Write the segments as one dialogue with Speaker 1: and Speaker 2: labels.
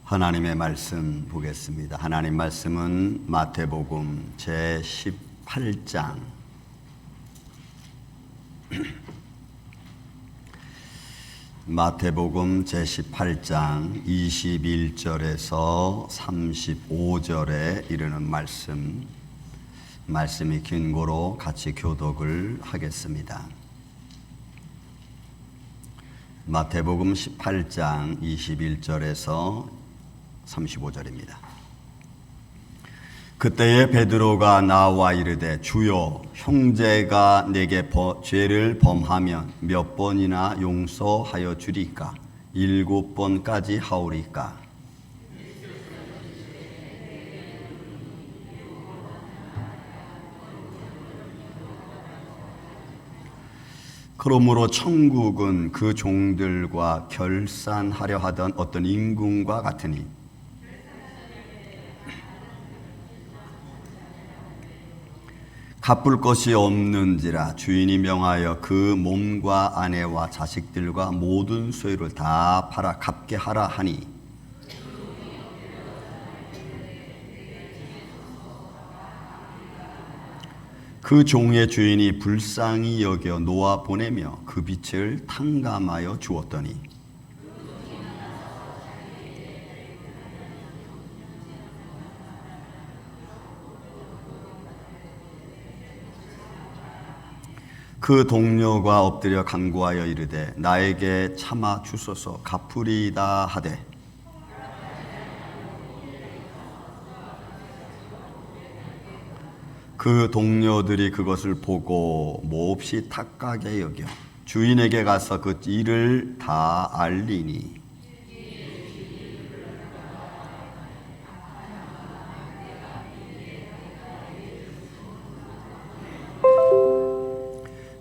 Speaker 1: 하나님의 말씀 보겠습니다. 하나님 말씀은 마태복음 제18장 마태복음 제18장 21절에서 35절에 이르는 말씀이 긴 거로 같이 교독을 하겠습니다. 마태복음 18장 21절에서 35절입니다. 그때에 베드로가 나와 이르되 주여, 형제가 내게 죄를 범하면 몇 번이나 용서하여 주리까? 7번까지 하오리까? 그러므로 천국은 그 종들과 결산하려 하던 어떤 임금과 같으니 갚을 것이 없는지라 주인이 명하여 그 몸과 아내와 자식들과 모든 소유를 다 팔아 갚게 하라 하니 그 종의 주인이 불쌍히 여겨 놓아 보내며 그 빛을 탕감하여 주었더니 그 동료가 엎드려 간구하여 이르되 나에게 참아 주소서 갚으리이다 하되 그 동료들이 그것을 보고 몹시 탁하게 여겨 주인에게 가서 그 일을 다 알리니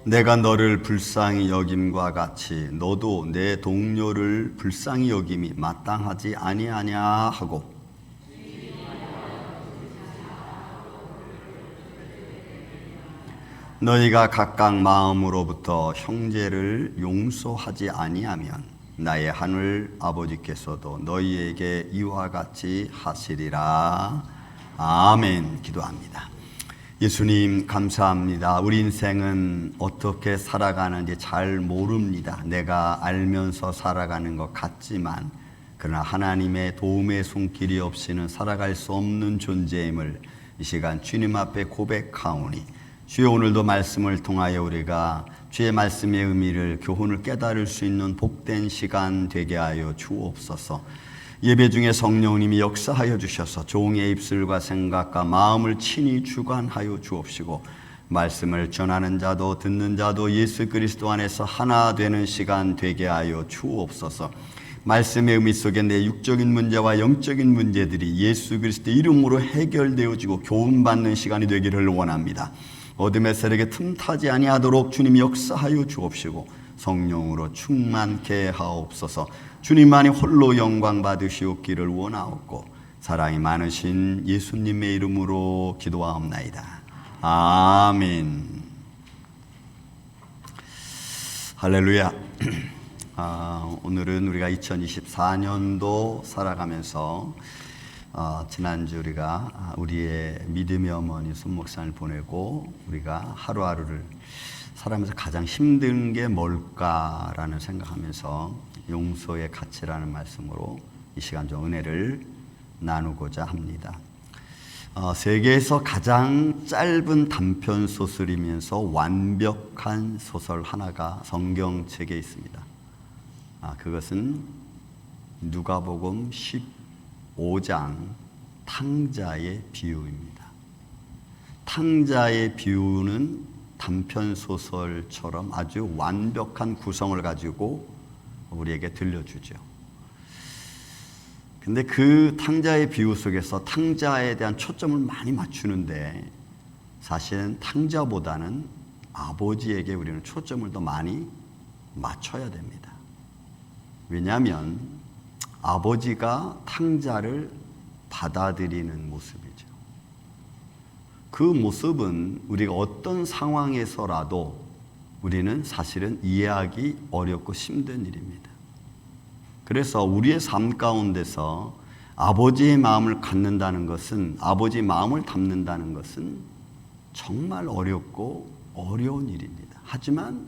Speaker 1: 내가 너를 불쌍히 여김과 같이 너도 내 동료를 불쌍히 여김이 마땅하지 아니하냐 하고 너희가 각각 마음으로부터 형제를 용서하지 아니하면 나의 하늘 아버지께서도 너희에게 이와 같이 하시리라. 아멘. 기도합니다. 예수님 감사합니다. 우리 인생은 어떻게 살아가는지 잘 모릅니다. 내가 알면서 살아가는 것 같지만 그러나 하나님의 도움의 손길이 없이는 살아갈 수 없는 존재임을 이 시간 주님 앞에 고백하오니 주여, 오늘도 말씀을 통하여 우리가 주의 말씀의 의미를 교훈을 깨달을 수 있는 복된 시간 되게 하여 주옵소서. 예배 중에 성령님이 역사하여 주셔서 종의 입술과 생각과 마음을 친히 주관하여 주옵시고 말씀을 전하는 자도 듣는 자도 예수 그리스도 안에서 하나 되는 시간 되게 하여 주옵소서. 말씀의 의미 속에 내 육적인 문제와 영적인 문제들이 예수 그리스도 이름으로 해결되어지고 교훈받는 시간이 되기를 원합니다. 어둠의 세력에 틈타지 아니하도록 주님이 역사하여 주옵시고 성령으로 충만케 하옵소서. 주님만이 홀로 영광 받으시옵기를 원하옵고 사랑이 많으신 예수님의 이름으로 기도하옵나이다. 아멘. 할렐루야. 오늘은 우리가 2024년도 살아가면서 지난주 우리가 우리의 믿음의 어머니 손목상을 보내고 우리가 하루하루를 살아가면서 가장 힘든 게 뭘까라는 생각하면서 용서의 가치라는 말씀으로 이 시간 좀 은혜를 나누고자 합니다. 세계에서 가장 짧은 단편 소설이면서 완벽한 소설 하나가 성경책에 있습니다. 그것은 누가복음 15장 탕자의 비유입니다. 탕자의 비유는 단편 소설처럼 아주 완벽한 구성을 가지고 우리에게 들려주죠. 근데 그 탕자의 비유 속에서 탕자에 대한 초점을 많이 맞추는데 사실은 탕자보다는 아버지에게 우리는 초점을 더 많이 맞춰야 됩니다. 왜냐하면 아버지가 탕자를 받아들이는 모습이죠. 그 모습은 우리가 어떤 상황에서라도 우리는 사실은 이해하기 어렵고 힘든 일입니다. 그래서 우리의 삶 가운데서 아버지의 마음을 갖는다는 것은, 아버지의 마음을 담는다는 것은 정말 어렵고 어려운 일입니다. 하지만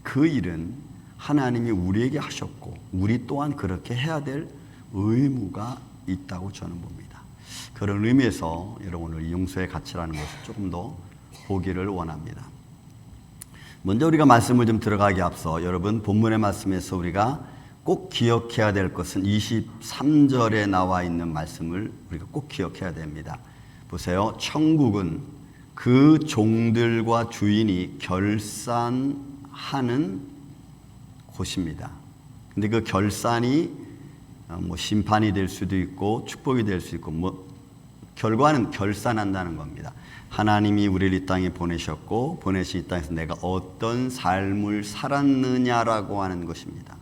Speaker 1: 그 일은 하나님이 우리에게 하셨고 우리 또한 그렇게 해야 될 의무가 있다고 저는 봅니다. 그런 의미에서 여러분을 용서의 가치라는 것을 조금 더 보기를 원합니다. 먼저 우리가 말씀을 좀 들어가기 앞서 여러분 본문의 말씀에서 우리가 꼭 기억해야 될 것은 23절에 나와 있는 말씀을 우리가 꼭 기억해야 됩니다. 보세요. 천국은 그 종들과 주인이 결산하는 곳입니다. 근데 그 결산이 심판이 될 수도 있고 축복이 될 수 있고 결과는 결산한다는 겁니다. 하나님이 우리를 이 땅에 보내셨고 보내신 이 땅에서 내가 어떤 삶을 살았느냐라고 하는 것입니다.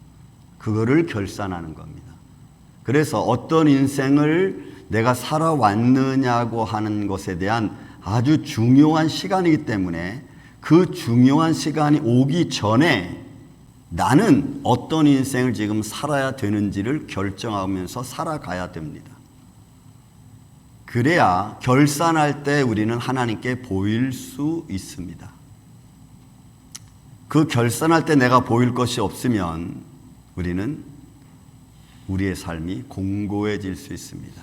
Speaker 1: 그거를 결산하는 겁니다. 그래서 어떤 인생을 내가 살아왔느냐고 하는 것에 대한 아주 중요한 시간이기 때문에 그 중요한 시간이 오기 전에 나는 어떤 인생을 지금 살아야 되는지를 결정하면서 살아가야 됩니다. 그래야 결산할 때 우리는 하나님께 보일 수 있습니다. 그 결산할 때 내가 보일 것이 없으면 우리는 우리의 삶이 공고해질 수 있습니다.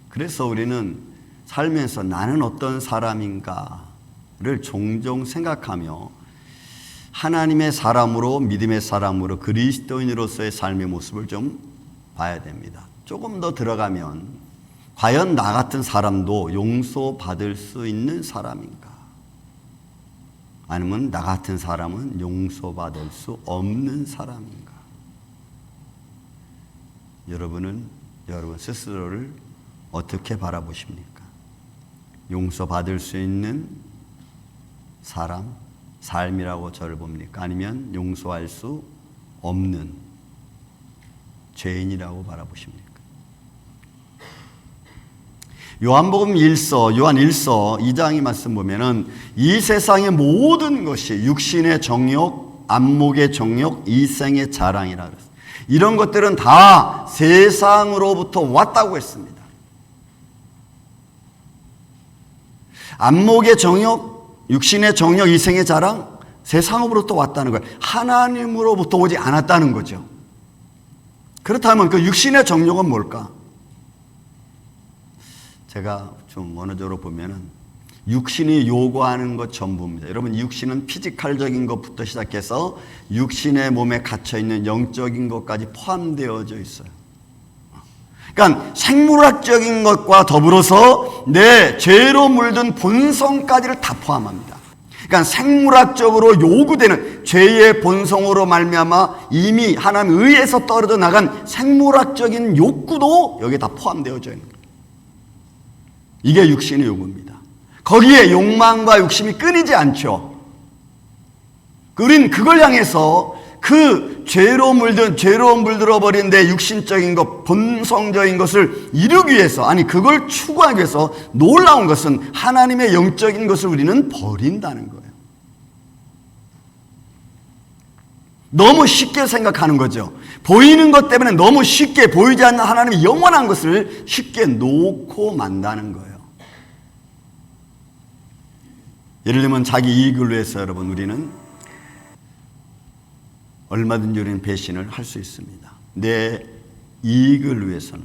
Speaker 1: 그래서 우리는 살면서 나는 어떤 사람인가를 종종 생각하며 하나님의 사람으로, 믿음의 사람으로, 그리스도인으로서의 삶의 모습을 좀 봐야 됩니다. 조금 더 들어가면 과연 나 같은 사람도 용서받을 수 있는 사람인가? 아니면 나 같은 사람은 용서받을 수 없는 사람인가? 여러분 스스로를 어떻게 바라보십니까? 용서받을 수 있는 삶이라고 저를 봅니까? 아니면 용서할 수 없는 죄인이라고 바라보십니까? 요한 1서 2장의 말씀 보면은 이 세상의 모든 것이 육신의 정욕, 안목의 정욕, 이생의 자랑이라 그랬어요. 이런 것들은 다 세상으로부터 왔다고 했습니다. 안목의 정욕, 육신의 정욕, 이생의 자랑, 세상으로부터 왔다는 거예요. 하나님으로부터 오지 않았다는 거죠. 그렇다면 그 육신의 정욕은 뭘까? 제가 좀 어느 정도 보면은 육신이 요구하는 것 전부입니다. 여러분, 육신은 피지컬적인 것부터 시작해서 육신의 몸에 갇혀있는 영적인 것까지 포함되어져 있어요. 그러니까 생물학적인 것과 더불어서 내 죄로 물든 본성까지를 다 포함합니다. 그러니까 생물학적으로 요구되는 죄의 본성으로 말미암아 이미 하나님 의에서 떨어져 나간 생물학적인 욕구도 여기에 다 포함되어져 있는 거예요. 이게 육신의 요구입니다. 거기에 욕망과 욕심이 끊이지 않죠. 우린 그걸 향해서 그 죄로 물들어버린 내 육신적인 것, 본성적인 것을 이루기 위해서, 아니 그걸 추구하기 위해서 놀라운 것은 하나님의 영적인 것을 우리는 버린다는 거예요. 너무 쉽게 생각하는 거죠. 보이는 것 때문에 너무 쉽게 보이지 않는 하나님의 영원한 것을 쉽게 놓고 만다는 거예요. 예를 들면 자기 이익을 위해서 여러분 우리는 얼마든지 우리는 배신을 할 수 있습니다. 내 이익을 위해서는,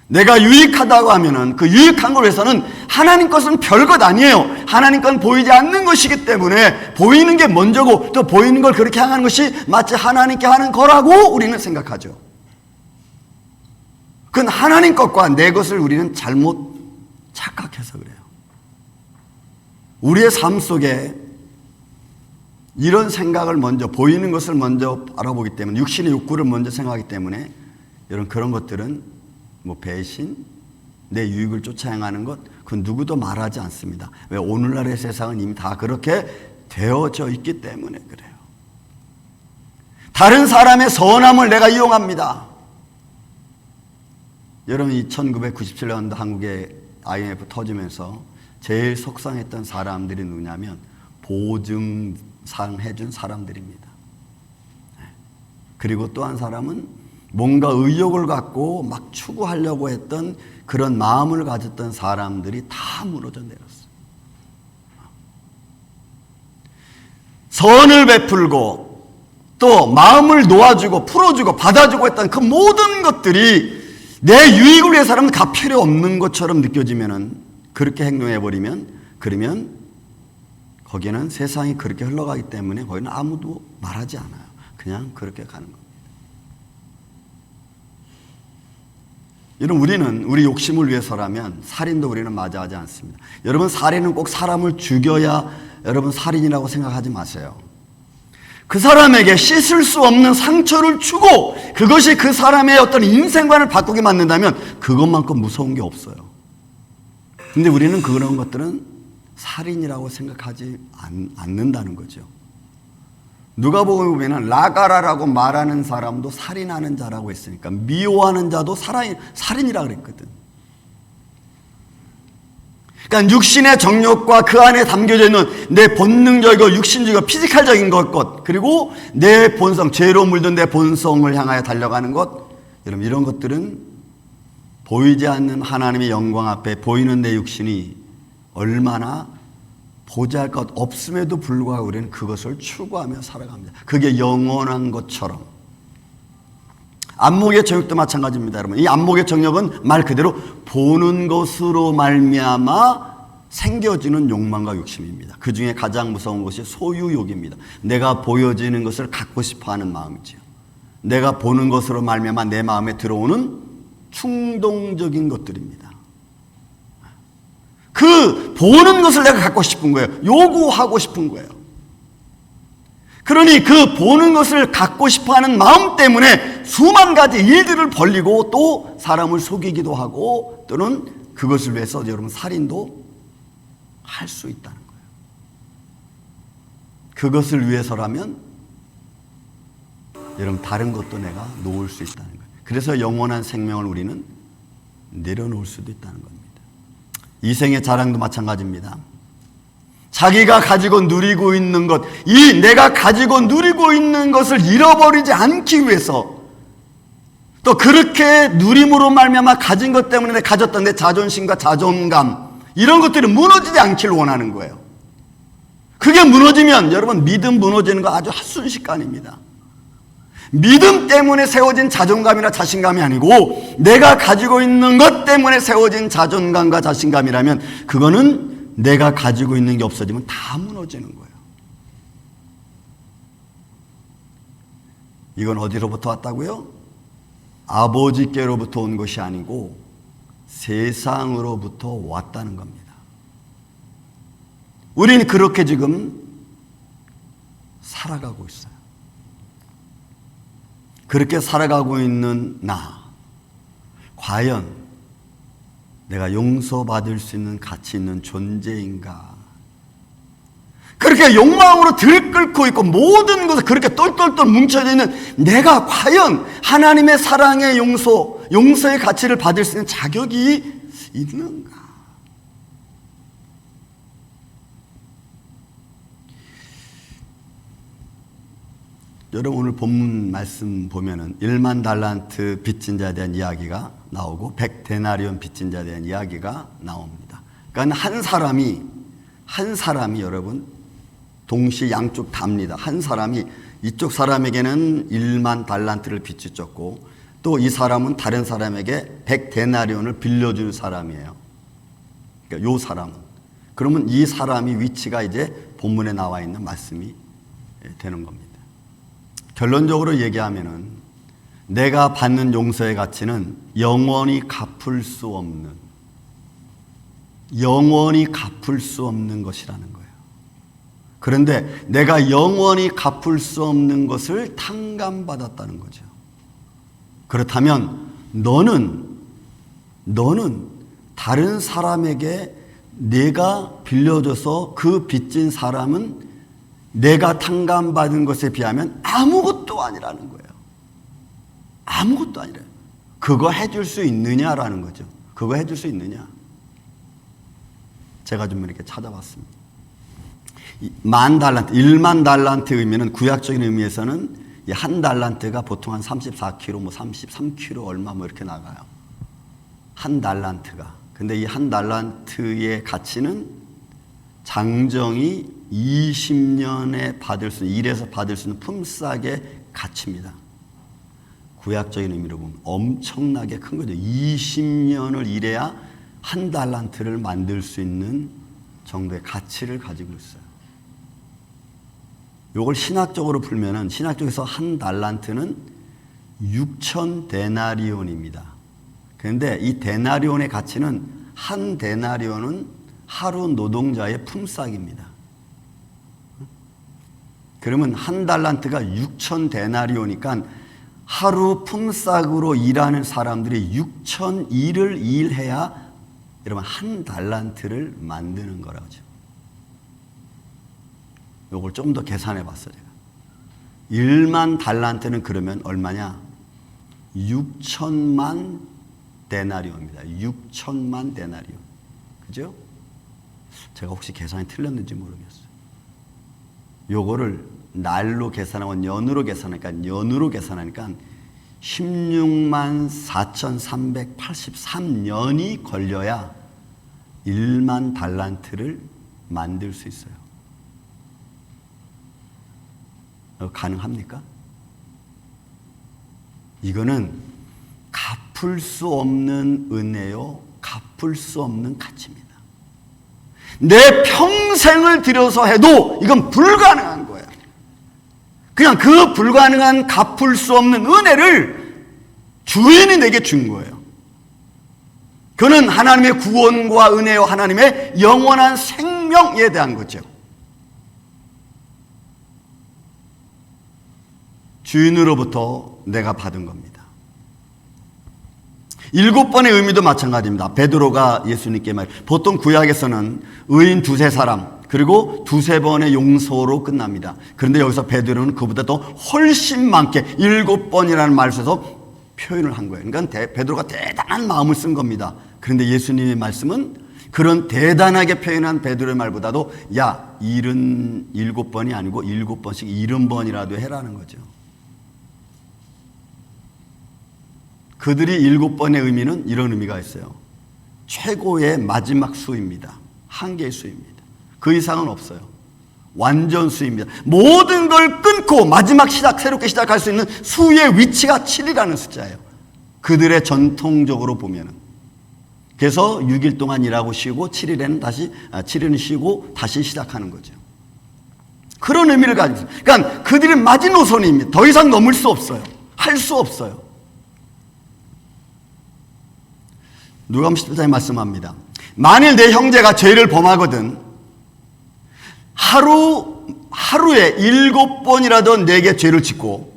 Speaker 1: 내가 유익하다고 하면은 그 유익한 걸 위해서는 하나님 것은 별것 아니에요. 하나님 건 보이지 않는 것이기 때문에 보이는 게 먼저고 또 보이는 걸 그렇게 향하는 것이 마치 하나님께 하는 거라고 우리는 생각하죠. 그건 하나님 것과 내 것을 우리는 잘못 착각해서 그래요. 우리의 삶 속에 이런 생각을 먼저, 보이는 것을 먼저 알아보기 때문에, 육신의 욕구를 먼저 생각하기 때문에 여러분 그런 것들은 배신, 내 유익을 쫓아 행하는 것, 그건 누구도 말하지 않습니다. 왜? 오늘날의 세상은 이미 다 그렇게 되어져 있기 때문에 그래요. 다른 사람의 선함을 내가 이용합니다. 여러분, 이 1997년도 한국의 IMF 터지면서 제일 속상했던 사람들이 누구냐면 보증상 해준 사람들입니다. 그리고 또 한 사람은 뭔가 의욕을 갖고 막 추구하려고 했던 그런 마음을 가졌던 사람들이 다 무너져 내렸어요. 선을 베풀고 또 마음을 놓아주고 풀어주고 받아주고 했던 그 모든 것들이 내 유익을 위해서는 다 필요 없는 것처럼 느껴지면은, 그렇게 행동해버리면, 그러면 거기는 세상이 그렇게 흘러가기 때문에 거기는 아무도 말하지 않아요. 그냥 그렇게 가는 겁니다. 여러분, 우리는 우리 욕심을 위해서라면 살인도 우리는 마다하지 않습니다. 여러분, 살인은 꼭 사람을 죽여야 여러분 살인이라고 생각하지 마세요. 그 사람에게 씻을 수 없는 상처를 주고 그것이 그 사람의 어떤 인생관을 바꾸게 만든다면 그것만큼 무서운 게 없어요. 근데 우리는 그런 것들은 살인이라고 생각하지 않는다는 거죠. 누가복음에 보면은 라가라라고 말하는 사람도 살인하는 자라고 했으니까 미워하는 자도 살인이라 그랬거든. 그러니까 육신의 정욕과 그 안에 담겨져 있는 내 본능적이고 육신적이고 피지컬적인 것, 그리고 내 본성, 죄로 물든 내 본성을 향하여 달려가는 것, 여러분, 이런 것들은 보이지 않는 하나님의 영광 앞에 보이는 내 육신이 얼마나 보잘 것 없음에도 불구하고 우리는 그것을 추구하며 살아갑니다. 그게 영원한 것처럼. 안목의 정욕도 마찬가지입니다, 여러분. 이 안목의 정욕은 말 그대로 보는 것으로 말미암아 생겨지는 욕망과 욕심입니다. 그 중에 가장 무서운 것이 소유욕입니다. 내가 보여지는 것을 갖고 싶어하는 마음이지요. 내가 보는 것으로 말미암아 내 마음에 들어오는 충동적인 것들입니다. 그 보는 것을 내가 갖고 싶은 거예요. 요구하고 싶은 거예요. 그러니 그 보는 것을 갖고 싶어하는 마음 때문에 수만 가지 일들을 벌리고 또 사람을 속이기도 하고 또는 그것을 위해서 여러분 살인도 할 수 있다는 거예요. 그것을 위해서라면 여러분 다른 것도 내가 놓을 수 있다는 거예요. 그래서 영원한 생명을 우리는 내려놓을 수도 있다는 겁니다. 이생의 자랑도 마찬가지입니다. 자기가 가지고 누리고 있는 것, 이 내가 가지고 누리고 있는 것을 잃어버리지 않기 위해서 또 그렇게 누림으로 말미암아 가진 것 때문에 내가 가졌던 내 자존심과 자존감, 이런 것들이 무너지지 않기를 원하는 거예요. 그게 무너지면 여러분 믿음 무너지는 거 아주 순식간입니다. 믿음 때문에 세워진 자존감이나 자신감이 아니고 내가 가지고 있는 것 때문에 세워진 자존감과 자신감이라면 그거는 내가 가지고 있는 게 없어지면 다 무너지는 거예요. 이건 어디로부터 왔다고요? 아버지께로부터 온 것이 아니고 세상으로부터 왔다는 겁니다. 우리는 그렇게 지금 살아가고 있어요. 그렇게 살아가고 있는 나, 과연 내가 용서받을 수 있는 가치 있는 존재인가? 그렇게 욕망으로 들끓고 있고 모든 것에 그렇게 똘똘똘 뭉쳐져 있는 내가 과연 하나님의 사랑의 용서의 가치를 받을 수 있는 자격이 있는가? 여러분 오늘 본문 말씀 보면은 1만 달란트 빚진 자에 대한 이야기가 나오고 100데나리온 빚진 자에 대한 이야기가 나옵니다. 그러니까 한 사람이 여러분 동시 양쪽 답니다. 한 사람이 이쪽 사람에게는 1만 달란트를 빚을 졌고 또 이 사람은 다른 사람에게 100데나리온을 빌려주는 사람이에요. 그러니까 요 사람은. 그러면 이 사람이 위치가 이제 본문에 나와 있는 말씀이 되는 겁니다. 결론적으로 얘기하면은 내가 받는 용서의 가치는 영원히 갚을 수 없는 것이라는 거예요. 그런데 내가 영원히 갚을 수 없는 것을 탕감받았다는 거죠. 그렇다면 너는 다른 사람에게 내가 빌려줘서 그 빚진 사람은 내가 탕감받은 것에 비하면 아무것도 아니라는 거예요. 아무것도 아니래요. 그거 해줄 수 있느냐라는 거죠. 그거 해줄 수 있느냐? 제가 좀 이렇게 찾아봤습니다. 1만 달란트 의미는 구약적인 의미에서는 이 한 달란트가 보통 한 34kg, 뭐 33kg 얼마 뭐 이렇게 나가요. 한 달란트가. 근데 이 한 달란트의 가치는 장정이 20년에 받을 수, 일해서 받을 수 있는 품삯의 가치입니다. 구약적인 의미로 보면 엄청나게 큰 거죠. 20년을 일해야 한 달란트를 만들 수 있는 정도의 가치를 가지고 있어요. 요걸 신학적으로 풀면은, 신학적에서 한 달란트는 6천 데나리온입니다. 그런데 이 데나리온의 가치는, 한 데나리온은 하루 노동자의 품삯입니다. 그러면 한 달란트가 6천 데나리오니까 하루 품삯으로 일하는 사람들이 6천 일을 일해야 여러분 한 달란트를 만드는 거라죠. 요걸 좀 더 계산해 봤어요. 제가 1만 달란트는 그러면 얼마냐? 6천만 데나리온입니다. 6천만 데나리온. 그죠? 제가 혹시 계산이 틀렸는지 모르겠어요. 요거를 날로 계산하고 년으로 계산하니까 16만 4,383년이 걸려야 1만 달란트를 만들 수 있어요. 가능합니까? 이거는 갚을 수 없는 은혜요, 갚을 수 없는 가치입니다. 내 평생을 들여서 해도 이건 불가능한 거예요. 그냥 그 불가능한 갚을 수 없는 은혜를 주인이 내게 준 거예요. 그는 하나님의 구원과 은혜요, 하나님의 영원한 생명에 대한 거죠. 주인으로부터 내가 받은 겁니다. 7번의 의미도 마찬가지입니다. 베드로가 예수님께 보통 구약에서는 의인 두세 사람, 그리고 두세 번의 용서로 끝납니다. 그런데 여기서 베드로는 그보다 더 훨씬 많게 7번이라는 말을 써서 표현을 한 거예요. 그러니까 베드로가 대단한 마음을 쓴 겁니다. 그런데 예수님의 말씀은 그런 대단하게 표현한 베드로의 말보다도 77번이 아니고 7번씩 70번이라도 해라는 거죠. 그들이 7번의 의미는 이런 의미가 있어요. 최고의 마지막 수입니다. 한계의 수입니다. 그 이상은 없어요. 완전 수입니다. 모든 걸 끊고 마지막 새롭게 시작할 수 있는 수의 위치가 7이라는 숫자예요. 그들의 전통적으로 보면은. 그래서 6일 동안 일하고 쉬고 7일은 쉬고 다시 시작하는 거죠. 그런 의미를 가지고 있어요. 그러니까 그들이 마지노선입니다. 더 이상 넘을 수 없어요. 할 수 없어요. 누가복음 10장에 말씀합니다. 만일 내 형제가 죄를 범하거든 하루에 7번이라도 내게 죄를 짓고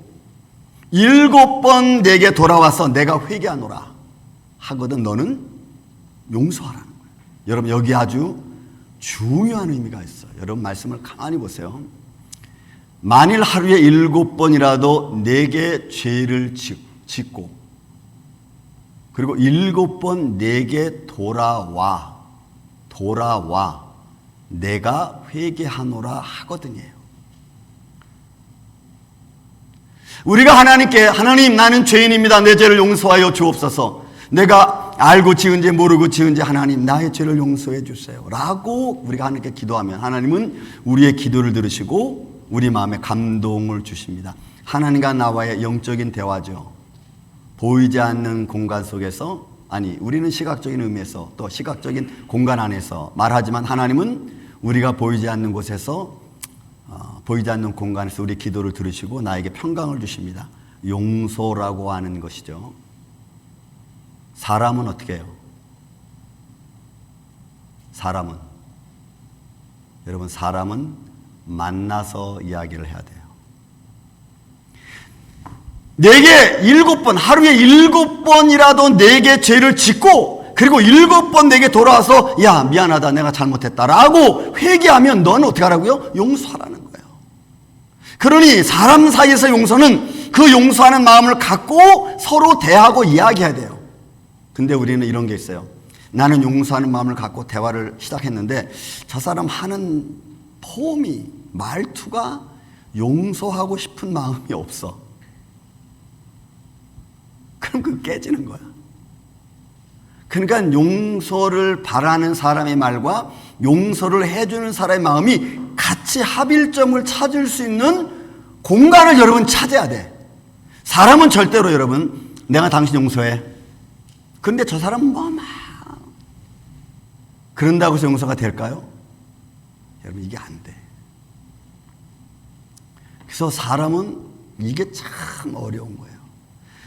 Speaker 1: 7번 내게 돌아와서 내가 회개하노라 하거든 너는 용서하라는 거예요. 여러분 여기 아주 중요한 의미가 있어요. 여러분 말씀을 가만히 보세요. 만일 하루에 7번이라도 내게 죄를 짓고 그리고 7번 내게 돌아와 내가 회개하노라 하거든요. 우리가 하나님께 하나님 나는 죄인입니다. 내 죄를 용서하여 주옵소서. 내가 알고 지은지 모르고 지은지 하나님 나의 죄를 용서해 주세요 라고 우리가 하나님께 기도하면 하나님은 우리의 기도를 들으시고 우리 마음에 감동을 주십니다. 하나님과 나와의 영적인 대화죠. 보이지 않는 공간 속에서 우리는 시각적인 의미에서 또 시각적인 공간 안에서 말하지만 하나님은 우리가 보이지 않는 곳에서 보이지 않는 공간에서 우리 기도를 들으시고 나에게 평강을 주십니다. 용서라고 하는 것이죠. 사람은 어떻게 해요? 여러분 사람은 만나서 이야기를 해야 돼요. 내게 7번, 하루에 7번이라도 내게 죄를 짓고 그리고 7번 내게 돌아와서 야 미안하다 내가 잘못했다라고 회개하면 너는 어떻게 하라고요? 용서하라는 거예요. 그러니 사람 사이에서 용서는 그 용서하는 마음을 갖고 서로 대하고 이야기해야 돼요. 근데 우리는 이런 게 있어요. 나는 용서하는 마음을 갖고 대화를 시작했는데 저 사람 하는 폼이 말투가 용서하고 싶은 마음이 없어. 그럼 그 깨지는 거야. 그러니까 용서를 바라는 사람의 말과 용서를 해주는 사람의 마음이 같이 합일점을 찾을 수 있는 공간을 여러분 찾아야 돼. 사람은 절대로 여러분 내가 당신 용서해. 근데 저 사람은 그런다고 해서 용서가 될까요? 여러분 이게 안 돼. 그래서 사람은 이게 참 어려운 거예요.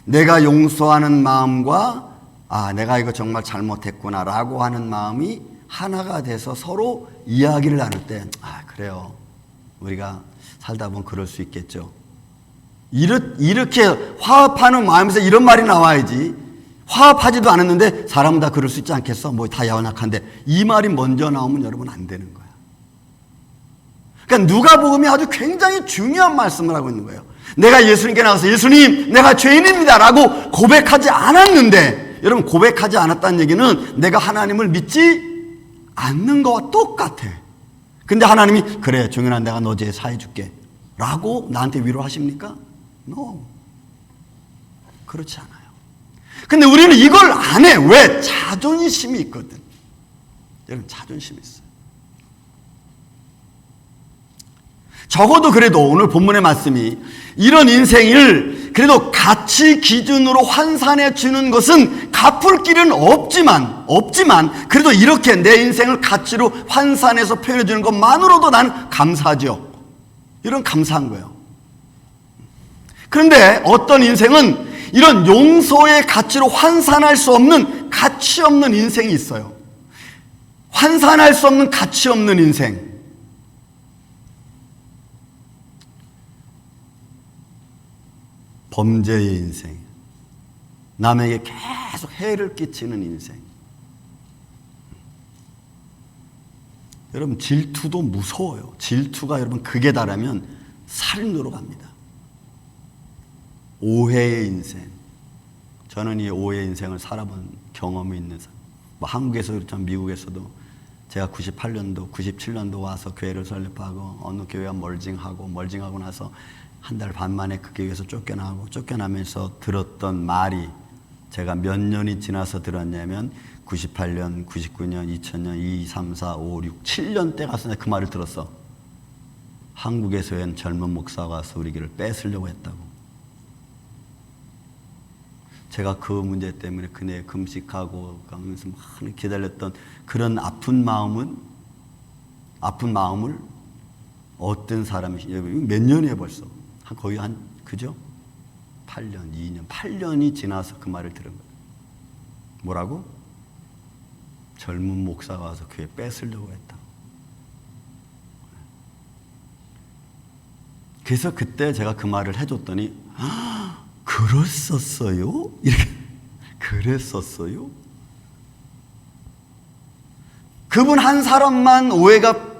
Speaker 1: 내가 용서하는 마음과 내가 이거 정말 잘못했구나라고 하는 마음이 하나가 돼서 서로 이야기를 나눌 때 그래요. 우리가 살다 보면 그럴 수 있겠죠. 이렇게 화합하는 마음에서 이런 말이 나와야지. 화합하지도 않았는데 사람은 다 그럴 수 있지 않겠어? 뭐 다 연약한데 이 말이 먼저 나오면 여러분 안 되는 거야. 그러니까 누가복음이 아주 굉장히 중요한 말씀을 하고 있는 거예요. 내가 예수님께 나가서 예수님 내가 죄인입니다 라고 고백하지 않았는데, 여러분 고백하지 않았다는 얘기는 내가 하나님을 믿지 않는 거와 똑같아. 근데 하나님이 그래 종현아 내가 너 죄 사해 줄게 라고 나한테 위로하십니까? No. 그렇지 않아요. 근데 우리는 이걸 안 해. 왜? 자존심이 있거든. 여러분 자존심이 있어요. 적어도 그래도 오늘 본문의 말씀이 이런 인생을 그래도 가치 기준으로 환산해 주는 것은 갚을 길은 없지만 그래도 이렇게 내 인생을 가치로 환산해서 표현해 주는 것만으로도 난 감사하죠. 이런 감사한 거예요. 그런데 어떤 인생은 이런 용서의 가치로 환산할 수 없는 가치 없는 인생이 있어요. 환산할 수 없는 가치 없는 인생. 범죄의 인생. 남에게 계속 해를 끼치는 인생. 여러분 질투도 무서워요. 질투가 여러분 극에 달하면 살인으로 갑니다. 오해의 인생. 저는 이 오해의 인생을 살아본 경험이 있는 사람. 뭐 한국에서 그렇지만 미국에서도 제가 98년도, 97년도 와서 교회를 설립하고 어느 교회와 멀징하고 나서 한 달 반 만에 그 교회에서 쫓겨나면서 들었던 말이 제가 몇 년이 지나서 들었냐면 98년, 99년, 2000년, 2, 3, 4, 5, 6, 7년 때 가서 내가 그 말을 들었어. 한국에서 웬 젊은 목사가 와서 우리 교회를 뺏으려고 했다고. 제가 그 문제 때문에 그네 금식하고 가면서 많이 기다렸던 그런 아픈 마음을 어떤 사람이 몇 년이에요 벌써. 거의 그죠? 8년이 지나서 그 말을 들은 거예요. 뭐라고? 젊은 목사가 와서 교회 뺏으려고 했다. 그래서 그때 제가 그 말을 해줬더니 그랬었어요? 이렇게 그랬었어요? 그분 한 사람만 오해가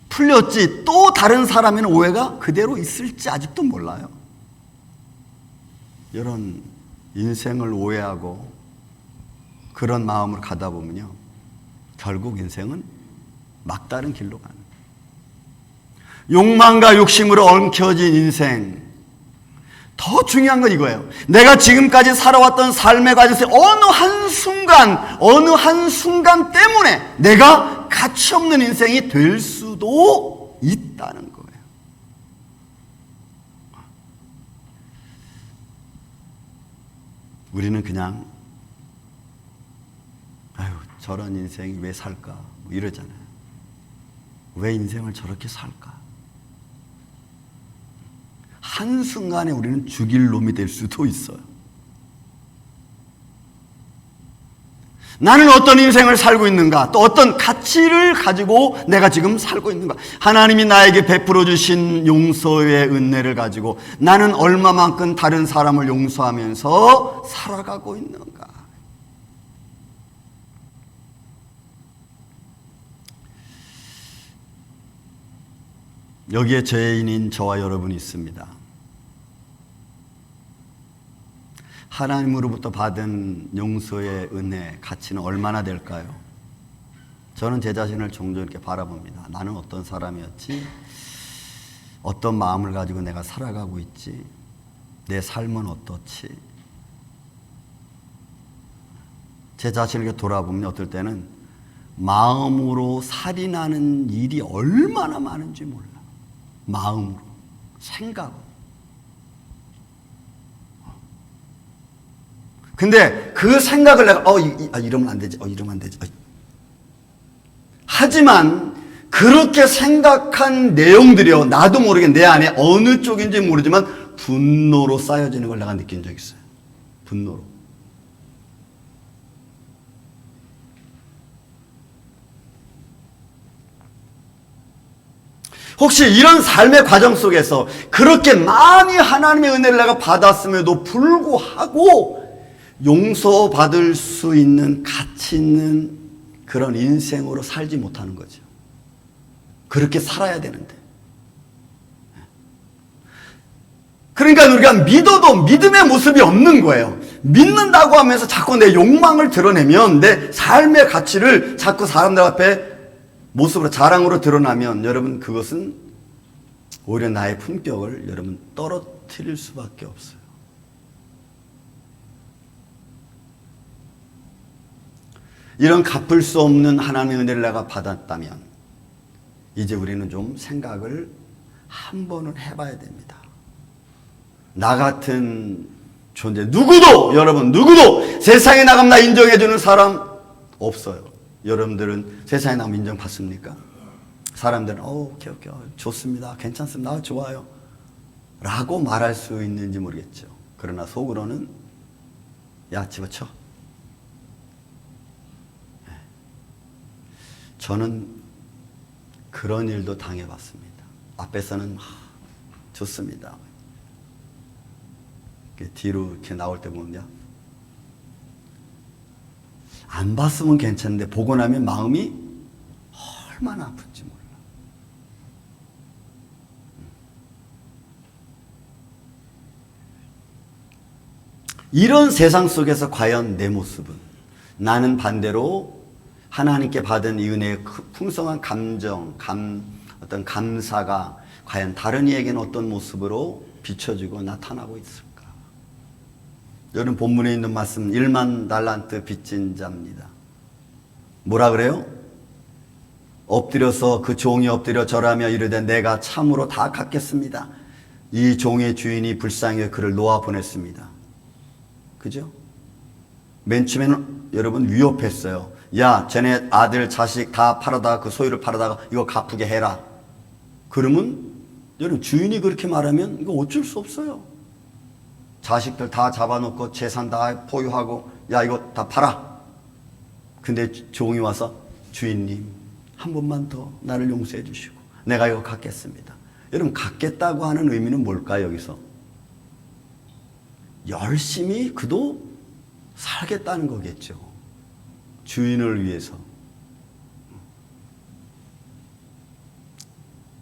Speaker 1: 풀렸지 또 다른 사람에는 오해가 그대로 있을지 아직도 몰라요. 이런 인생을 오해하고 그런 마음으로 가다 보면요 결국 인생은 막다른 길로 가는 거예요. 욕망과 욕심으로 엉켜진 인생. 더 중요한 건 이거예요. 내가 지금까지 살아왔던 삶의 과정에서 어느 한 순간 때문에 내가 가치 없는 인생이 될 수도 있다는 거예요. 우리는 그냥 저런 인생이 왜 살까 뭐 이러잖아요. 왜 인생을 저렇게 살까? 한순간에 우리는 죽일 놈이 될 수도 있어요. 나는 어떤 인생을 살고 있는가? 또 어떤 가치를 가지고 내가 지금 살고 있는가? 하나님이 나에게 베풀어 주신 용서의 은혜를 가지고 나는 얼마만큼 다른 사람을 용서하면서 살아가고 있는가? 여기에 죄인인 저와 여러분이 있습니다. 하나님으로부터 받은 용서의 은혜, 가치는 얼마나 될까요? 저는 제 자신을 종종 이렇게 바라봅니다. 나는 어떤 사람이었지? 어떤 마음을 가지고 내가 살아가고 있지? 내 삶은 어떻지? 제 자신에게 돌아보면 어떨 때는 마음으로 살인하는 일이 얼마나 많은지 몰라. 마음으로, 생각으로. 근데 그 생각을 내가 이러면 안 되지, 이러면 안 되지. 하지만 그렇게 생각한 내용들이요, 나도 모르게 내 안에 어느 쪽인지 모르지만 분노로 쌓여지는 걸 내가 느낀 적 있어요. 분노로. 혹시 이런 삶의 과정 속에서 그렇게 많이 하나님의 은혜를 내가 받았음에도 불구하고 용서받을 수 있는 가치 있는 그런 인생으로 살지 못하는 거죠. 그렇게 살아야 되는데. 그러니까 우리가 믿어도 믿음의 모습이 없는 거예요. 믿는다고 하면서 자꾸 내 욕망을 드러내면, 내 삶의 가치를 자꾸 사람들 앞에 모습으로, 자랑으로 드러나면, 여러분, 그것은 오히려 나의 품격을 여러분 떨어뜨릴 수밖에 없어요. 이런 갚을 수 없는 하나님의 은혜를 내가 받았다면 이제 우리는 좀 생각을 한 번은 해봐야 됩니다. 나 같은 존재, 여러분 누구도 세상에 나가면 나 인정해주는 사람 없어요. 여러분들은 세상에 나가면 인정받습니까? 사람들은 오케이 좋습니다, 괜찮습니다, 좋아요 라고 말할 수 있는지 모르겠죠. 그러나 속으로는 야 집어쳐. 저는 그런 일도 당해봤습니다. 앞에서는 좋습니다. 뒤로 이렇게 나올 때 보면요, 안 봤으면 괜찮은데 보고 나면 마음이 얼마나 아픈지 몰라. 이런 세상 속에서 과연 내 모습은, 나는 반대로 하나님께 받은 이 은혜의 풍성한 감정, 어떤 감사가 과연 다른 이에게는 어떤 모습으로 비춰지고 나타나고 있을까? 여러분, 본문에 있는 말씀 1만 달란트 빚진 자입니다. 뭐라 그래요? 엎드려서, 그 종이 엎드려 절하며 이르되 내가 참으로 다 갚겠습니다. 이 종의 주인이 불쌍히 그를 놓아 보냈습니다. 그죠? 맨 처음에는 여러분 위협했어요. 야, 쟤네 아들 자식 다 팔아다가, 그 소유를 팔아다가 이거 갚게 해라. 그러면 여러분, 주인이 그렇게 말하면 이거 어쩔 수 없어요. 자식들 다 잡아놓고 재산 다 포유하고, 야 이거 다 팔아. 근데 종이 와서 주인님 한 번만 더 나를 용서해 주시고 내가 이거 갚겠습니다. 여러분, 갚겠다고 하는 의미는 뭘까요? 여기서 열심히 그도 살겠다는 거겠죠. 주인을 위해서.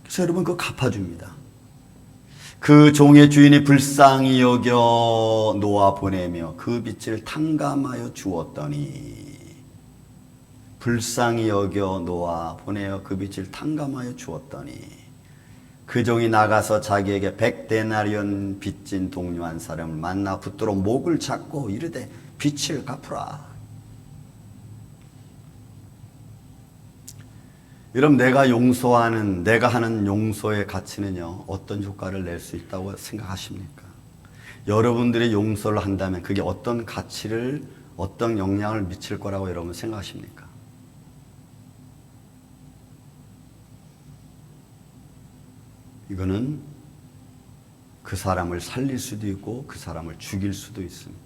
Speaker 1: 그래서 여러분, 그거 갚아줍니다. 그 종의 주인이 불쌍히 여겨 놓아 보내며 그 빚을 탕감하여 주었더니, 불쌍히 여겨 놓아 보내어 그 빚을 탕감하여 주었더니, 그 종이 나가서 자기에게 100데나리온 빚진 동료 한 사람을 만나 붙들어 목을 잡고 이르되 빚을 갚으라. 여러분, 내가 하는 용서의 가치는요, 어떤 효과를 낼 수 있다고 생각하십니까? 여러분들이 용서를 한다면 그게 어떤 가치를, 어떤 영향을 미칠 거라고 여러분 생각하십니까? 이거는 그 사람을 살릴 수도 있고 그 사람을 죽일 수도 있습니다.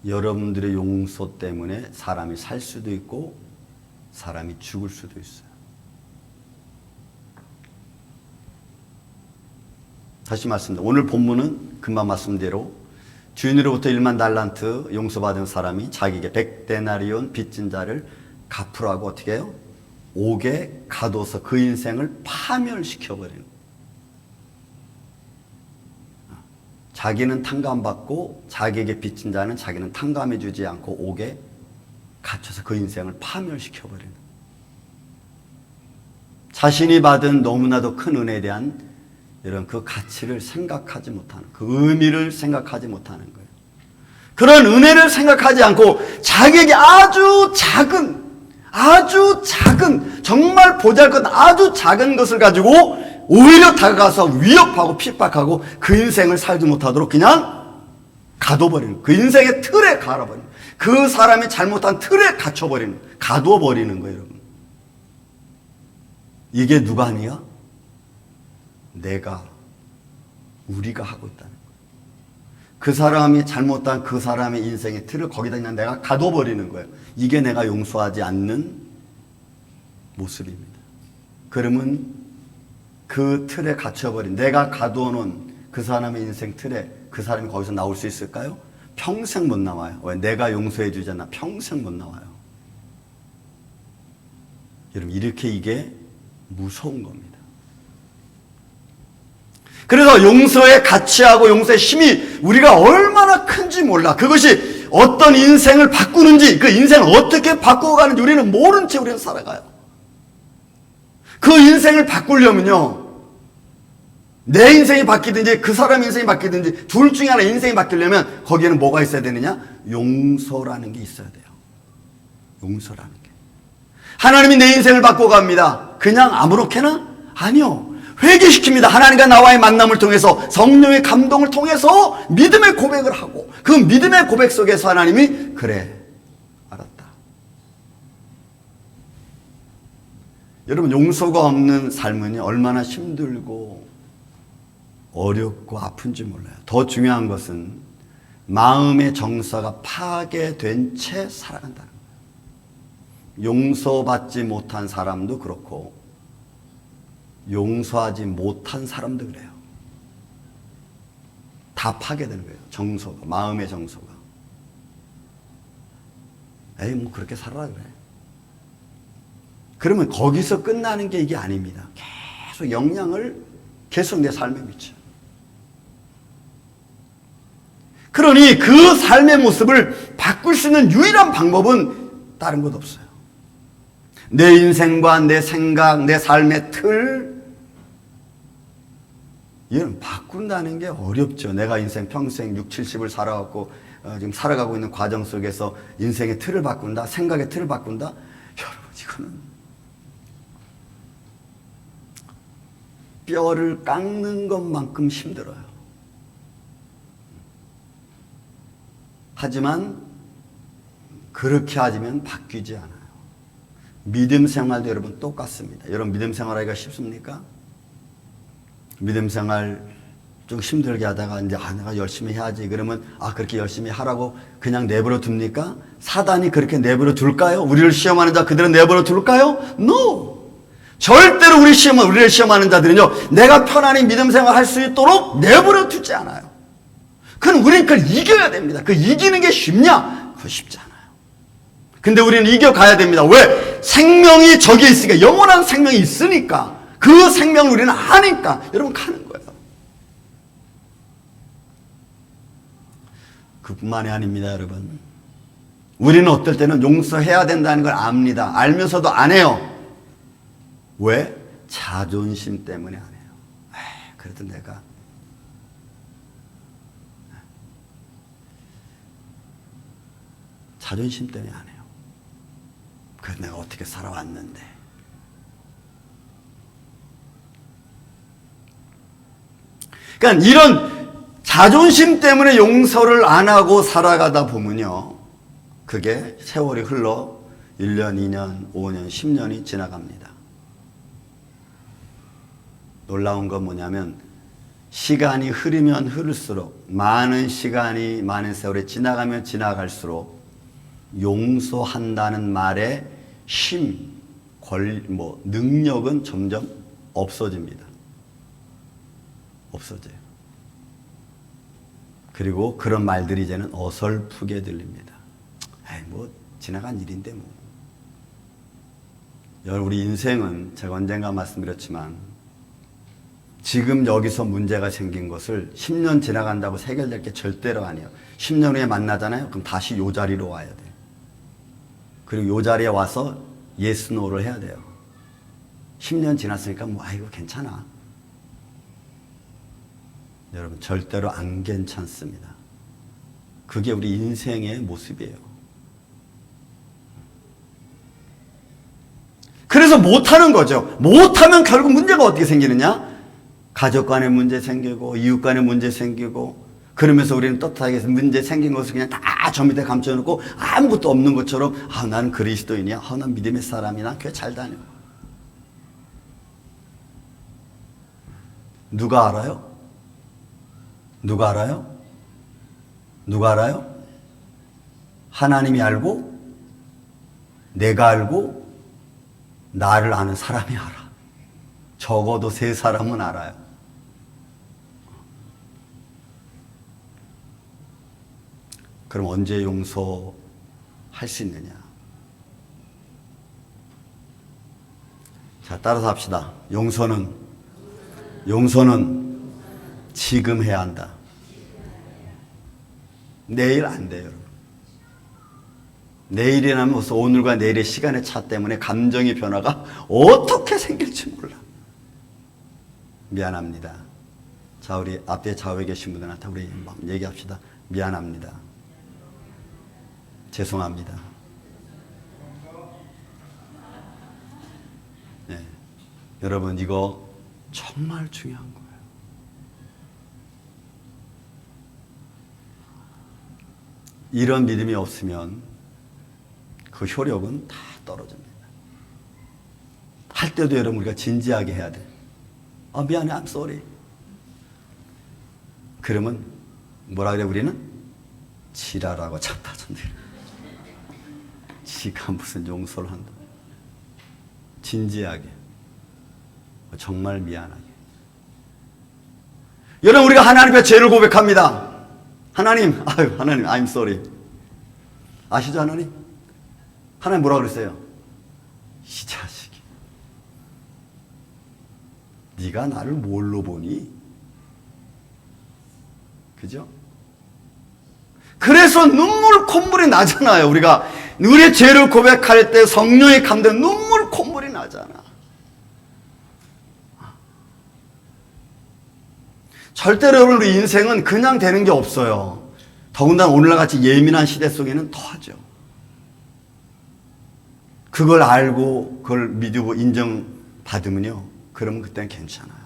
Speaker 1: 여러분들의 용서 때문에 사람이 살 수도 있고 사람이 죽을 수도 있어요. 다시 말씀드립니다. 오늘 본문은 금방 말씀대로 주인으로부터 1만 달란트 용서받은 사람이 자기에게 100데나리온 빚진 자를 갚으라고 어떻게 해요? 옥에 가둬서 그 인생을 파멸시켜버리는 거예요. 자기는 탕감받고 자기에게 빚진 자는 자기는 탕감해주지 않고 옥에 갇혀서 그 인생을 파멸시켜버리는, 자신이 받은 너무나도 큰 은혜에 대한 이런 그 가치를 생각하지 못하는, 그 의미를 생각하지 못하는 거예요. 그런 은혜를 생각하지 않고 자기에게 아주 작은 정말 보잘것 아주 작은 것을 가지고 오히려 다가가서 위협하고 핍박하고 그 인생을 살지 못하도록 그냥 가둬버리는, 그 인생의 틀에 갈아버리는, 그 사람이 잘못한 틀에 갇혀버리는, 가두어버리는 거예요, 여러분. 이게 누가 아니야? 우리가 하고 있다는 거예요. 그 사람이 잘못한 그 사람의 인생의 틀을 거기다 그냥 내가 가둬버리는 거예요. 이게 내가 용서하지 않는 모습입니다. 그러면 그 틀에 갇혀버린, 내가 가두어놓은 그 사람의 인생 틀에 그 사람이 거기서 나올 수 있을까요? 평생 못 나와요. 왜? 내가 용서해 주지 않아 평생 못 나와요. 여러분, 이렇게 이게 무서운 겁니다. 그래서 용서의 가치하고 용서의 힘이 우리가 얼마나 큰지 몰라. 그것이 어떤 인생을 바꾸는지, 그 인생을 어떻게 바꾸어 가는지 우리는 모른 채 우리는 살아가요. 그 인생을 바꾸려면요, 내 인생이 바뀌든지 그 사람 인생이 바뀌든지 둘 중에 하나 인생이 바뀌려면 거기에는 뭐가 있어야 되느냐? 용서라는 게 있어야 돼요. 용서라는 게. 하나님이 내 인생을 바꿔갑니다. 그냥 아무렇게나? 아니요. 회개시킵니다. 하나님과 나와의 만남을 통해서, 성령의 감동을 통해서 믿음의 고백을 하고, 그 믿음의 고백 속에서 하나님이 그래, 알았다. 여러분, 용서가 없는 삶은 얼마나 힘들고 어렵고 아픈지 몰라요. 더 중요한 것은 마음의 정서가 파괴된 채 살아간다는 거예요. 용서받지 못한 사람도 그렇고 용서하지 못한 사람도 그래요. 다 파괴되는 거예요. 정서가, 마음의 정서가. 에이, 뭐 그렇게 살아라 그래. 그러면 거기서 끝나는 게 이게 아닙니다. 계속 영향을 계속 내 삶에 미쳐요. 그러니 그 삶의 모습을 바꿀 수 있는 유일한 방법은 다른 것 없어요. 내 인생과 내 생각, 내 삶의 틀, 이건 바꾼다는 게 어렵죠. 내가 인생 평생 6, 70을 살아왔고 지금 살아가고 있는 과정 속에서 인생의 틀을 바꾼다, 생각의 틀을 바꾼다. 여러분, 이거는 뼈를 깎는 것만큼 힘들어요. 하지만 그렇게 하지만 바뀌지 않아요. 믿음 생활도 여러분 똑같습니다. 여러분, 믿음 생활하기가 쉽습니까? 믿음 생활 좀 힘들게 하다가 이제 내가 열심히 해야지 그러면 그렇게 열심히 하라고 그냥 내버려 둡니까? 사단이 그렇게 내버려 둘까요? 우리를 시험하는 자 그들은 내버려 둘까요? No! 절대로 우리를 시험하는 자들은요, 내가 편안히 믿음 생활 할 수 있도록 내버려 두지 않아요. 그건 우리는 그걸 이겨야 됩니다. 그 이기는 게 쉽냐? 그거 쉽지 않아요. 근데 우리는 이겨가야 됩니다. 왜? 생명이 저기에 있으니까, 영원한 생명이 있으니까, 그 생명을 우리는 아니까 여러분 가는 거예요. 그뿐만이 아닙니다, 여러분. 우리는 어떨 때는 용서해야 된다는 걸 압니다. 알면서도 안 해요. 왜? 자존심 때문에 안 해요. 그래도 내가 자존심 때문에 안 해요. 그래서 내가 어떻게 살아왔는데. 그러니까 이런 자존심 때문에 용서를 안 하고 살아가다 보면요, 그게 세월이 흘러 1년, 2년, 5년, 10년이 지나갑니다. 놀라운 건 뭐냐면 시간이 흐르면 흐를수록, 많은 시간이 많은 세월이 지나가면 지나갈수록 용서한다는 말의 힘, 능력은 점점 없어집니다. 없어져요. 그리고 그런 말들이 이제는 어설프게 들립니다. 뭐 지나간 일인데 뭐. 여러분, 우리 인생은 제가 언젠가 말씀드렸지만 지금 여기서 문제가 생긴 것을 10년 지나간다고 해결될 게 절대로 아니에요. 10년 후에 만나잖아요. 그럼 다시 이 자리로 와야 돼요. 그리고 이 자리에 와서 예스, 노를 해야 돼요. 10년 지났으니까 뭐 이거 괜찮아. 여러분, 절대로 안 괜찮습니다. 그게 우리 인생의 모습이에요. 그래서 못하는 거죠. 못하면 결국 문제가 어떻게 생기느냐? 가족 간에 문제 생기고 이웃 간에 문제 생기고, 그러면서 우리는 떳떳하게 문제 생긴 것을 그냥 다 저 밑에 감춰놓고 아무것도 없는 것처럼, 나는 그리스도인이야, 난 믿음의 사람이야, 난 교회 잘 다녀. 누가 알아요? 누가 알아요? 누가 알아요? 하나님이 알고, 내가 알고, 나를 아는 사람이 알아. 적어도 3사람은 알아요. 그럼 언제 용서할 수 있느냐? 자, 따라서 합시다. 용서는 지금 해야 한다. 내일 안 돼요. 내일이라면 벌써 오늘과 내일의 시간의 차 때문에 감정의 변화가 어떻게 생길지 몰라. 미안합니다. 자, 우리 앞에 좌우에 계신 분들한테 우리 얘기합시다. 미안합니다. 죄송합니다. 네. 여러분, 이거 정말 중요한 거예요. 이런 믿음이 없으면 그 효력은 다 떨어집니다. 할 때도 여러분 우리가 진지하게 해야 돼. 미안해, I'm sorry. 그러면 뭐라 그래? 우리는 지랄하고 자빠졌네. 지가 무슨 용서를 한다. 진지하게, 정말 미안하게. 여러분, 우리가 하나님 앞에 죄를 고백합니다. 하나님, 하나님, I'm sorry. 아시죠, 하나님? 하나님 뭐라 그랬어요? 이 자식이, 네가 나를 뭘로 보니? 그죠? 그래서 눈물 콧물이 나잖아요. 우리가 우리의 죄를 고백할 때 성령의 감동, 눈물 콧물이 나잖아. 절대로 여러분, 우리 인생은 그냥 되는 게 없어요. 더군다나 오늘날같이 예민한 시대 속에는 더하죠. 그걸 알고 그걸 믿고 인정받으면요, 그러면 그때는 괜찮아요.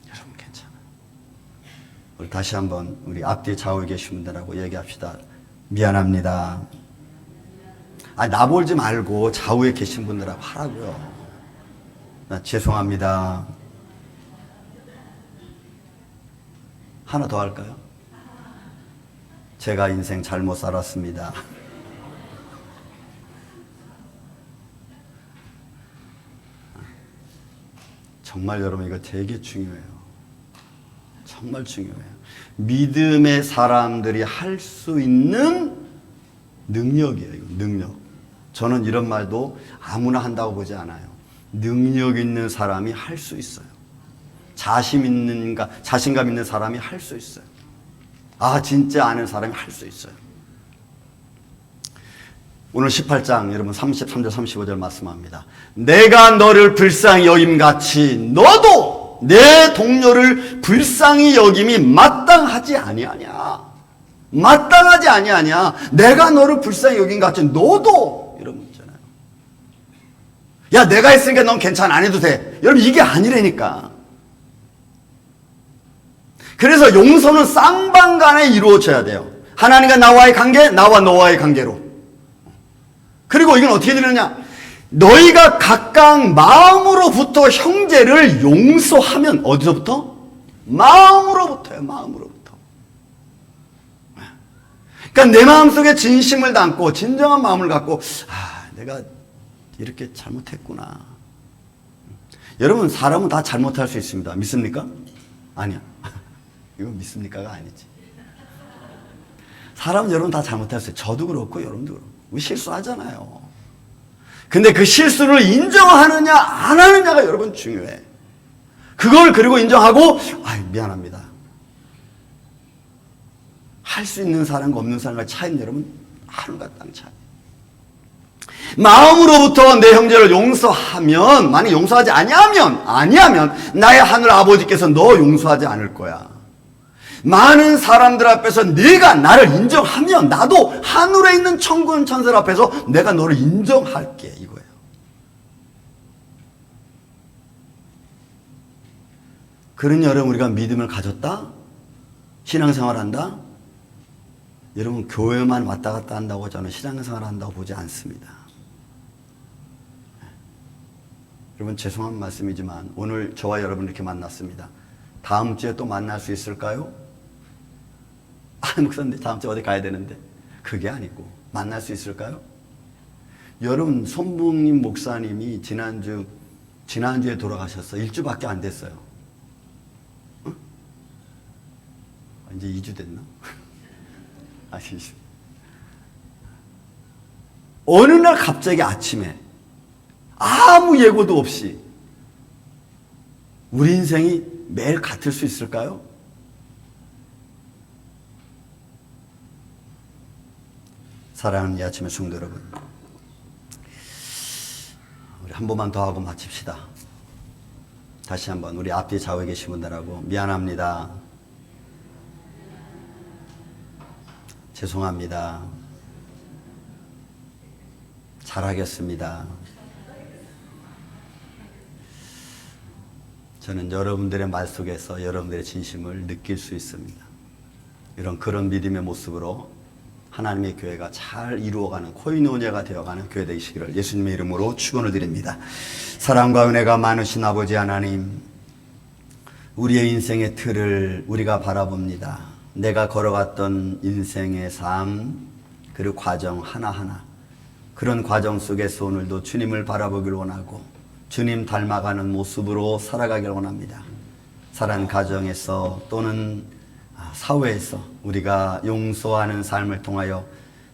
Speaker 1: 여러분, 괜찮아요. 우리 다시 한번 우리 앞뒤 좌우에 계신 분들하고 얘기합시다. 미안합니다. 나 볼지 말고 좌우에 계신 분들하고 하라고요. 나 죄송합니다. 하나 더 할까요? 제가 인생 잘못 살았습니다. 정말 여러분, 이거 되게 중요해요. 정말 중요해요. 믿음의 사람들이 할 수 있는 능력이에요. 이거 능력. 저는 이런 말도 아무나 한다고 보지 않아요. 능력 있는 사람이 할 수 있어요. 자신감 있는 사람이 할 수 있어요. 진짜 아는 사람이 할 수 있어요. 오늘 18장 여러분 33절 35절 말씀합니다. 내가 너를 불쌍히 여김같이 너도 내 동료를 불쌍히 여김이 마땅하지 아니하냐. 마땅하지 아니하냐. 내가 너를 불쌍히 여김같이 너도, 이런 문제잖아요. 야, 내가 했으니까 넌 괜찮아, 안 해도 돼. 여러분, 이게 아니라니까. 그래서 용서는 쌍방간에 이루어져야 돼요. 하나님과 나와의 관계, 나와 너와의 관계로. 그리고 이건 어떻게 되느냐? 너희가 각각 마음으로부터 형제를 용서하면, 어디서부터? 마음으로부터요. 마음으로부터. 그러니까 내 마음속에 진심을 담고 진정한 마음을 갖고, 내가 이렇게 잘못했구나. 여러분, 사람은 다 잘못할 수 있습니다. 믿습니까? 아니야. 이건 믿습니까가 아니지. 사람은 여러분 다 잘못할 수 있어요. 저도 그렇고 여러분도 그렇고. 우리 실수하잖아요. 근데 그 실수를 인정하느냐 안 하느냐가 여러분 중요해. 그걸 그리고 인정하고 미안합니다. 할 수 있는 사람과 없는 사람과 차이는 여러분 하늘과 땅 차이. 마음으로부터 내 형제를 용서하면, 만약 용서하지 아니하면 나의 하늘 아버지께서 너 용서하지 않을 거야. 많은 사람들 앞에서 네가 나를 인정하면 나도 하늘에 있는 천군 천사들 앞에서 내가 너를 인정할게, 이거예요. 그런 여러분, 우리가 믿음을 가졌다? 신앙생활한다? 여러분, 교회만 왔다 갔다 한다고 저는 신앙생활 한다고 보지 않습니다. 여러분, 죄송한 말씀이지만 오늘 저와 여러분 이렇게 만났습니다. 다음 주에 또 만날 수 있을까요? 목사님, 다음 주에 어디 가야 되는데. 그게 아니고 만날 수 있을까요? 여러분, 손봉님 목사님이 지난주에 돌아가셨어요. 1주밖에 안 됐어요. 어? 이제 2주 됐나? 어느 날 갑자기 아침에 아무 예고도 없이 우리 인생이 매일 같을 수 있을까요? 사랑하는 이 아침의 성도 여러분, 우리 한 번만 더 하고 마칩시다. 다시 한번 우리 앞뒤 좌우에 계신 분들하고 미안합니다, 죄송합니다, 잘하겠습니다. 저는 여러분들의 말 속에서 여러분들의 진심을 느낄 수 있습니다. 그런 믿음의 모습으로 하나님의 교회가 잘 이루어가는 코이노니아가 되어가는 교회 되시기를 예수님의 이름으로 축원을 드립니다. 사랑과 은혜가 많으신 아버지 하나님, 우리의 인생의 틀을 우리가 바라봅니다. 내가 걸어갔던 인생의 삶, 그리고 과정 하나하나, 그런 과정 속에서 오늘도 주님을 바라보길 원하고 주님 닮아가는 모습으로 살아가길 원합니다. 사랑 가정에서 또는 사회에서 우리가 용서하는 삶을 통하여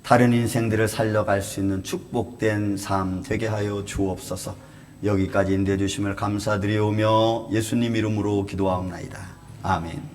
Speaker 1: 다른 인생들을 살려갈 수 있는 축복된 삶 되게 하여 주옵소서. 여기까지 인도해 주심을 감사드리오며 예수님 이름으로 기도하옵나이다. 아멘.